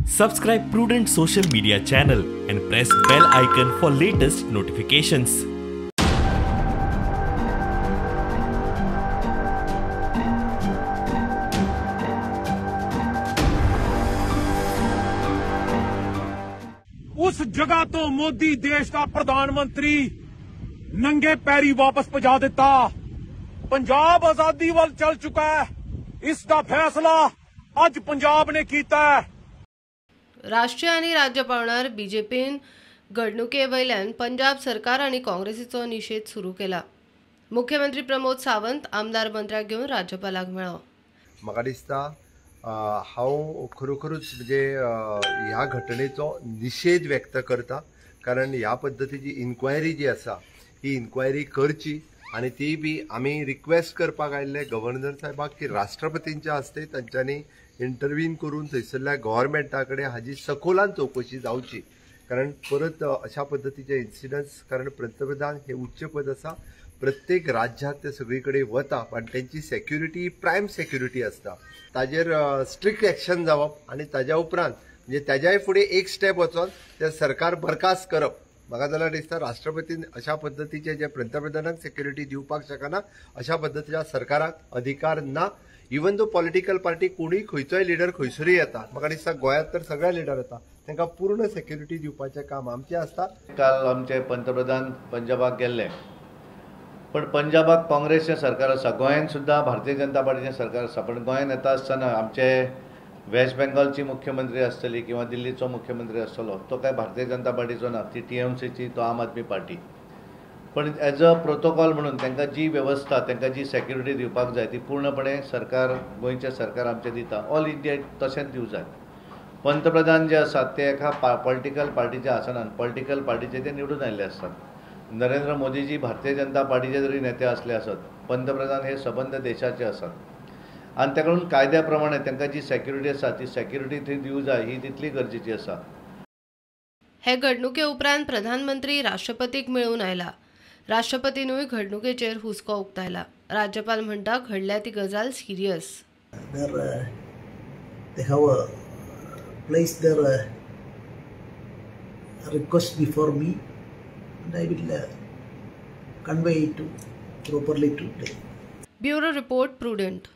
Subscribe Prudent social media channel and press bell icon for latest notifications. उस जगह तो मोदी देश का प्रधानमंत्री नंगे पैरी वापस पहुंचा देता। पंजाब आजादी वाल चल चुका है। इसका फैसला आज पंजाब ने कीता है। राष्ट्रीय आणि राज्य पावणार बीजेपीन घडणुकेवयल्यान पंजाब सरकार आणि काँग्रेसीचो निषेध सुरू केला। मुख्यमंत्री प्रमोद सावंत आमदार मंत्र्याक घेवन राज्यपालाक मेळ्ळो। म्हाका दिसता हांव खरोखरूच म्हणजे ह्या घटनेचो निषेध व्यक्त करता, कारण ह्या पद्धतीची इन्क्वायरी जी आसा ही इन्क्वायरी करची आणि ती बी आमी रिक्वेस्ट करपाक आयिल्ले गव्हर्नर साहेबाक की राष्ट्रपतींच्या हस्ते तांच्यांनी इंटरव्हीन करून थंयसरल्या गव्हर्नमेंटा कडेन हाजी सखोलान चौकशी जावची, कारण परत अशा पद्धतीचे इन्सिडंट्स, कारण पंतप्रधान हे उच्च पद आसा, प्रत्येक राज्यात ते सगळी कडेन वता पण त्यांची सेक्युरिटी प्रायम सेक्युरिटी असता, ताजेर स्ट्रिक्ट एक्शन जावप आणि ताज्या उपरांत म्हणजे ताज्याय फुडें एक स्टेप वचोन ते सरकार बरखास्त करप। म्हाका जाल्यार दिसता राष्ट्रपतीन अशा पद्धतीचे जे पंतप्रधानाक सेक्युरिटी दिवपाक शकना अशा पद्धतीच्या सरकाराक अधिकार ना। इवन दो पॉलिटिकल पार्टी कोणीय खंयचोय लिडर खंयसरूय येता, म्हाका दिसता गोंयांत तर सगळे लिडर येता, तांकां पूर्ण सेक्युरिटी दिवपाचें काम आमचें आसता। काल आमचे पंतप्रधान पंजाबाक गेल्ले, पण पंजाबाक काँग्रेसचें सरकार आसा, गोंयांत सुद्दां भारतीय जनता पार्टीचें सरकार आसा, पण गोंयांत येता आसतना आमचे वेस्ट बेंगॉलची मुख्यमंत्री आसतली किंवा दिल्लीचो मुख्यमंत्री आसतलो, तो काय भारतीय जनता पार्टीचो ना, ती TMCची, तो आम आदमी पार्टी। पण एज अ प्रोटोकॉल म्हणून तांकां जी व्यवस्था, तांकां जी सेक्युरिटी दिवपाक जाय ती पूर्णपणे सरकार, गोंयचें सरकार आमचें दिता। ऑल इंडिया तशेंच दिवं जाय। पंतप्रधान जे आसात ते एका पॉलिटिकल पार्टीचे आसनात, पॉलिटिकल पार्टीचे ते निवडून आयिल्ले आसतात। नरेंद्र मोदीजी भारतीय जनता पार्टीचे जरी नेते असले असत, पंतप्रधान हे सबंद देशाचे असतात आणि ताका कायद्या प्रमाणे तांकां जी सेक्युरिटी आसा ती सेक्युरिटी थंय दिवं जाय ही तितली गरजेची आसा। हे घडणुके उपरांत प्रधानमंत्री राष्ट्रपतीक मेळून आयला। राष्ट्रपतीनूय घडणुकेचेर हुस्को उक्तायला। राज्यपाल म्हणटा घडल्या ती गजाल serious. They have placed their request before me and I will convey it properly to them. Bureau Report, Prudent.